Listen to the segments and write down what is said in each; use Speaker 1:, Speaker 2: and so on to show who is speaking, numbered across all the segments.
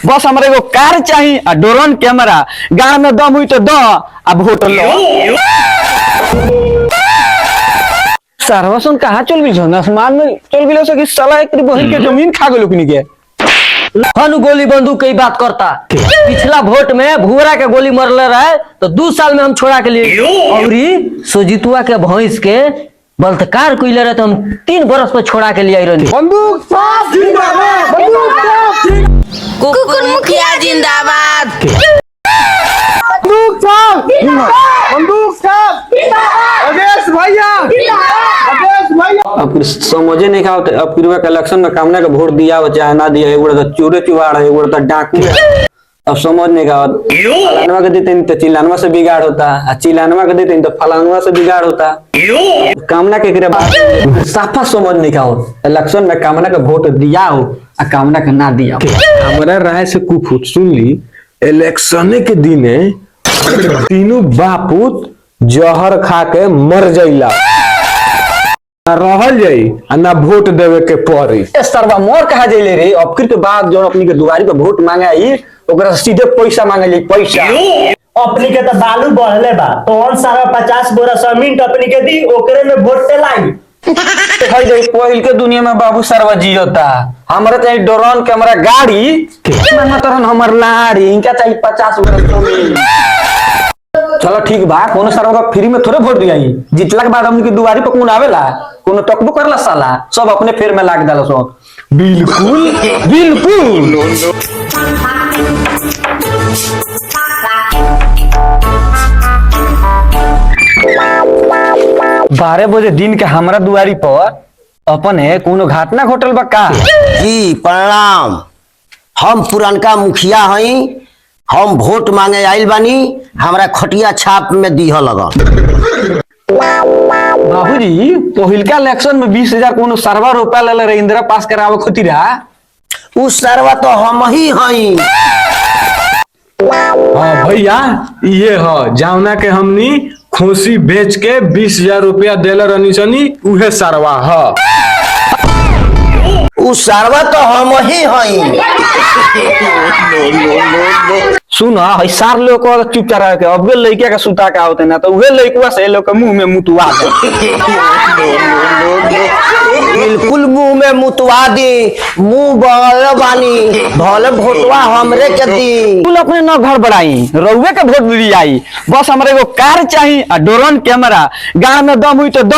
Speaker 1: बस हमारे एगो कार चाहिए आ ड्रोन कैमरा। गाँव में दम हुई तो द अब वोट लो। सर्वसन कहाँ चल भी आसमान में चल भी सकी साला एक बहन के जमीन खा गए लोग के।
Speaker 2: हनु गोली बंदूक की बात करता। पिछला वोट में भुवरा के गोली मरले रहे तो 2 साल में हम छोड़ा के लिए और सुजीतुआ के भैंस के बलात्कार कइले रहे तो हम 3 बरस पर छोड़ा के लिए रही।
Speaker 1: बंदूक साफ जिंदाबाद, बंदूक साफ
Speaker 3: कुकुर मुखिया जिंदाबाद,
Speaker 1: बंदूक साफ, बंदूक साफ, अवेश भैया, अवेश भैया। अब समझे नहीं का होता। अब फिर इलेक्शन में कामना का वोट दिया हो चाहे ना दिया, एक तो चोरे चुवाड़ है, एक तो डाकू है। अब समझ नहीं का फलानवा के देते तो चिलानवा से बिगाड़ होता, चिलानवा के देते तो फलानवा से बिगाड़ होता। कामना के बाद साफा समझ नहीं का हो। इलेक्शन में कामना का वोट दिया हो आ कामना का ना दिया हो।
Speaker 4: हमारा राय से कुछ सुन ली। इलेक्शन के दिन तीनों बापूत जहर खा के मर जाइला, रहल जाई आ ना वोट देवे के पड़ी।
Speaker 1: सरवा मोर कहा जाइले रे। अब फिर के बाद जो अपनी के दुआरी पे वोट मांगे आई ओकरा सीधे पैसा मांगे ले पैसा।
Speaker 5: अपनी के तो बालू बढ़ले बा तो और सारा 50 बोरा सीमेंट अपनी के दी ओकरे में वोट पे लाई।
Speaker 1: भाई देख पहिल के दुनिया में बाबू सरवा जी होता। हमरा चाहिए ड्रोन कैमरा गाड़ी मांगा तरन हमर लाड़ी इनका चाहिए 50 बोरा जमीन। चलो ठीक बा कोनो सरवा का फ्री में थोड़े वोट दियाई। जीतला के बाद हमनी के दुआरी पे कौन आवेला कोनो टकबो करला साला सब अपने फेर में लाग डालो सब। बिल्कुल बिल्कुल। 12 बजे दिन के हमरा दुआरी पर अपने कोनो घटना घटल बा का?
Speaker 6: जी प्रणाम। हम पुरनका मुखिया हई। हम वोट मांगे आइल बानी। हमरा खटिया छाप में दीह लगा।
Speaker 1: बाबूजी पहिलका इलेक्शन में 20,000 कोनो सरवा रुपया ले रहे इंदिरा पास करावे खतिरा।
Speaker 6: उस सरवा तो हम ही हई।
Speaker 4: हाँ भैया ये है जावना के हमनी खोसी बेच के 20,000 रुपया देले रहनी सनी उहे सरवा है।
Speaker 6: उस सरवा तो हम ही हई।
Speaker 1: सुना है सार लोग को चुपचाप रह के अब लड़के का सुता का होते ना तो उहे लड़कुआ से लोग के मुंह में मुतवा दे।
Speaker 6: बिल्कुल मुंह में मुतवा दी। मुंह बगल बानी भले वोटवा हमरे के दी।
Speaker 1: तू अपने न घर बढ़ाई रउए के वोट दी आई। बस हमारे एगो कार चाहिए आ ड्रोन कैमरा। गाँव में दम हुई तो द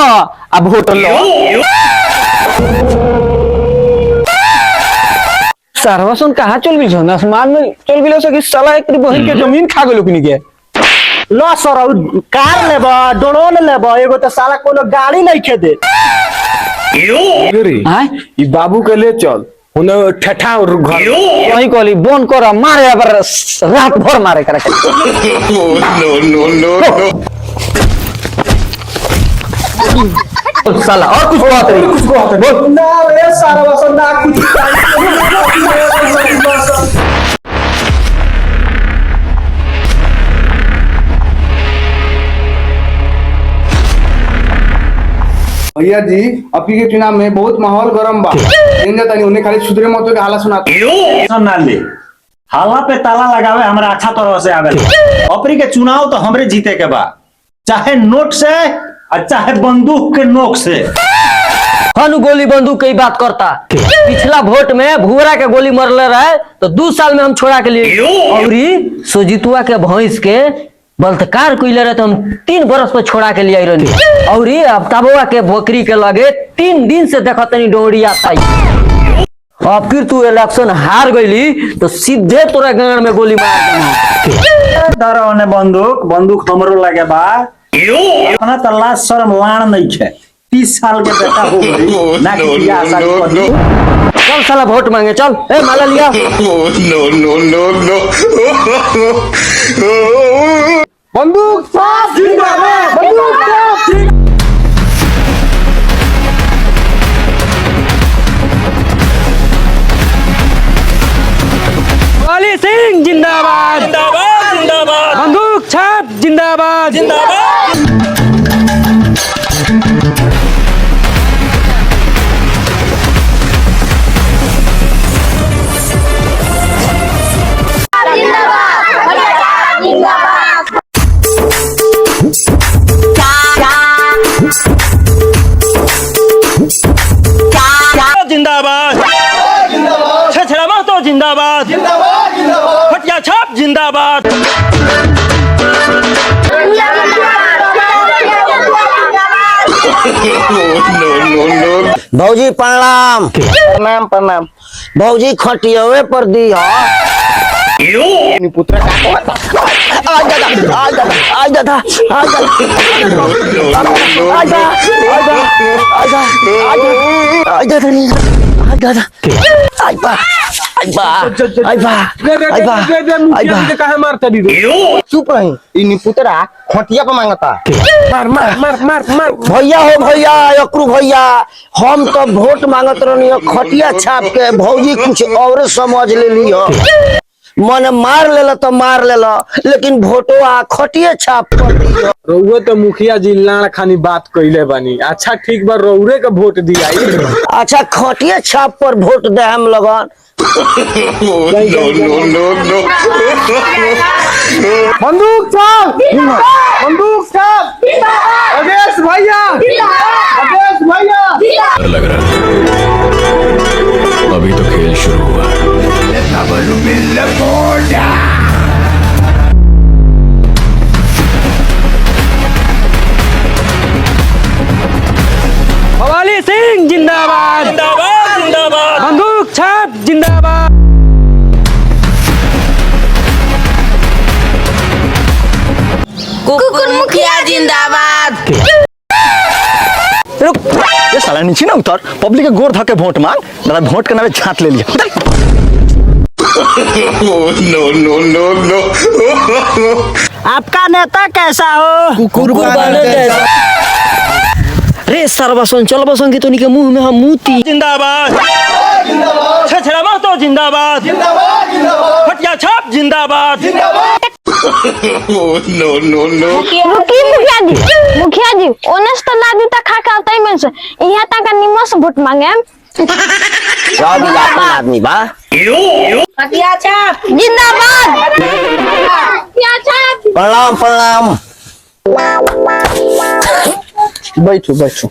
Speaker 1: अब वोट लो। सर्वसन कहाँ चल भी आसमान में चल भी सकी साला एक बहन के जमीन खा गए लोग के।
Speaker 5: लो सर कार लेबा ड्रोन लेबा एगो तो साला कोनो गाड़ी नहीं खे दे।
Speaker 4: ई बाबू के ले चल उन्हें ठठा और घर
Speaker 1: वही कहली बोन कर मारे पर रात भर मारे कर। साला और कुछ बात नहीं कुछ बात बोल
Speaker 5: ना रे सारा वसन ना कुछ।
Speaker 7: भैया जी अभी के चुनाव में बहुत माहौल गरम बा। उन्हें खाली सुधरे मत के हाला सुनाते
Speaker 5: ना ले हाला पे ताला लगावे हमरा अच्छा तरह से आवे। अपनी के चुनाव तो हमरे जीते के बा चाहे नोट से और चाहे बंदूक के नोक से।
Speaker 2: हनु गोली बंदूक की बात करता। पिछला वोट में भुवरा के गोली मरले रहे तो 2 साल में हम छोड़ा के लिए और सुजीतुआ के भैंस के बलात्कार कइले रहे तो हम 3 बरस पर छोड़ा के लिए रही और अब तबुआ के बकरी के लगे 3 दिन से देखतनी डोरिया ताई। अब फिर तू इलेक्शन हार गईली तो सीधे तोरा गांड में गोली मार देना।
Speaker 5: डरो ने बंदूक बंदूक हमरो लगे बा। अपना तल्ला शर्म लान नहीं है। 30 साल के बेटा हो गई ना कि बियाह शादी कर।
Speaker 2: चल साला वोट मांगे चल। ए माला लिया।
Speaker 7: बंदूक साफ जिंदाबाद, बंदूक साफ
Speaker 1: वाली सिंह जिंदाबाद जिंदाबाद जिंदाबाद। बंदूक छाप जिंदाबाद जिंदाबाद।
Speaker 5: जिंदाबाद खटिया छाप जिंदाबाद।
Speaker 6: भौजी प्रणाम। प्रणाम प्रणाम। भौजी खटियावे पर दी हो। पुत्र चुप रही पुतरा खटिया पे मांगता। मार मार मार मार मार भैया हो भैया यकरू भैया हम तो वोट मांगत रहनी खटिया छाप के भौजी कुछ और समझ ले लियो मन मार लेला तो मार लेला लेकिन वोटवा खटिया छाप पर दियो।
Speaker 4: रउआ तो मुखिया जी लाड़ खानी बात कइले बानी। अच्छा ठीक बा रउरे के वोट दिया।
Speaker 6: अच्छा खटिया छाप पर वोट दे हम लगन।
Speaker 7: बंदूक साहब बंदूक साहब अवधेश भैया अवधेश भैया
Speaker 8: लग रहा है अभी तो खेल शुरू हुआ है।
Speaker 2: भवाली सिंह जिंदाबाद
Speaker 5: जिंदाबाद जिंदाबाद।
Speaker 2: बंदूक छाप जिंदाबाद।
Speaker 3: कुकुर मुखिया जिंदाबाद।
Speaker 5: रुक ये साला नीचे ना उतर पब्लिक के गोर धके वोट मांग दादा वोट के नामे झांट ले लिया।
Speaker 6: आपका नेता कैसा हो?
Speaker 2: कुकुर वाले जैसा। रे सर्वसन चल बसन के तो के मुंह में हम मूती।
Speaker 5: जिंदाबाद छछड़ा महतो जिंदाबाद खटिया छाप जिंदाबाद।
Speaker 9: मुखिया जी ओनेस तो लादी तक खा के आते में से यहाँ तक निमस वोट मांगे।
Speaker 6: सब लापन आदमी बा।
Speaker 3: खटिया छाप
Speaker 9: जिंदाबाद। मुखिया छाप
Speaker 6: प्रणाम प्रणाम।
Speaker 7: बैठो बैठो।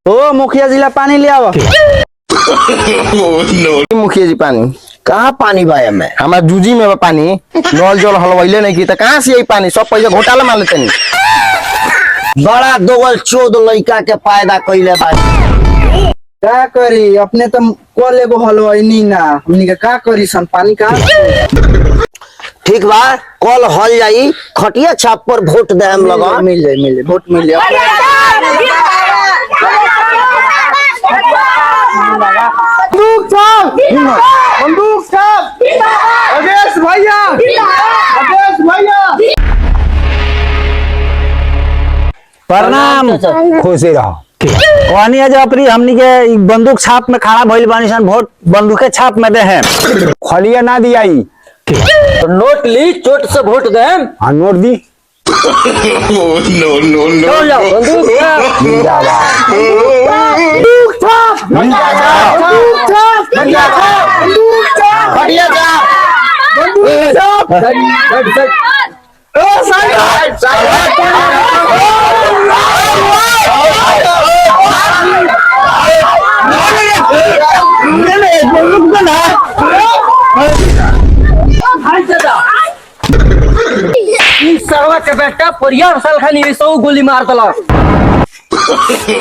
Speaker 7: ओ मुखिया जिला पानी ले आओ।
Speaker 6: मुखिया जी पानी कहाँ पानी बा में हमारा जूजी में बा पानी। नल जल हलवैले नहीं की तो कहाँ से यही पानी सब पैसा घोटाला मार लेते नहीं। बड़ा दोगल चोद लड़का के पैदा कइले बा।
Speaker 7: क्या करी अपने तो कल एगो हलवाई ना हमनी के का करी सन पानी का।
Speaker 6: ठीक बा कल हल जाई खटिया छाप पर वोट दे हम लगा।
Speaker 7: मिल जाए वोट मिल जाए। बंदूक साहब बंदूक साहब अवधेश भैया अवधेश भैया
Speaker 5: प्रणाम खुशी रहो। कहानी है जो अपनी हमनी के बंदूक छाप में खड़ा भइल बानी सन वोट बंदूक छाप में दे हैं खलिया ना दियाई
Speaker 2: तो नोट ली चोट से वोट दे।
Speaker 5: हाँ नोट दी।
Speaker 2: चल जाओ बंदूक सरवा के बेटा परियार साल खानी सौ गोली मार दला।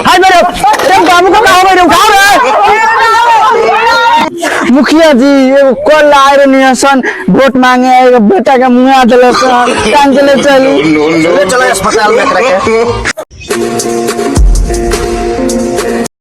Speaker 6: हाय मेरे अरे बाबू का कहां मेरे उठाओ रे। मुखिया जी एगो कल आए रे नियसन वोट मांगे एगो बेटा के मुंह आ देले टांग के ले चली चले अस्पताल में रखे।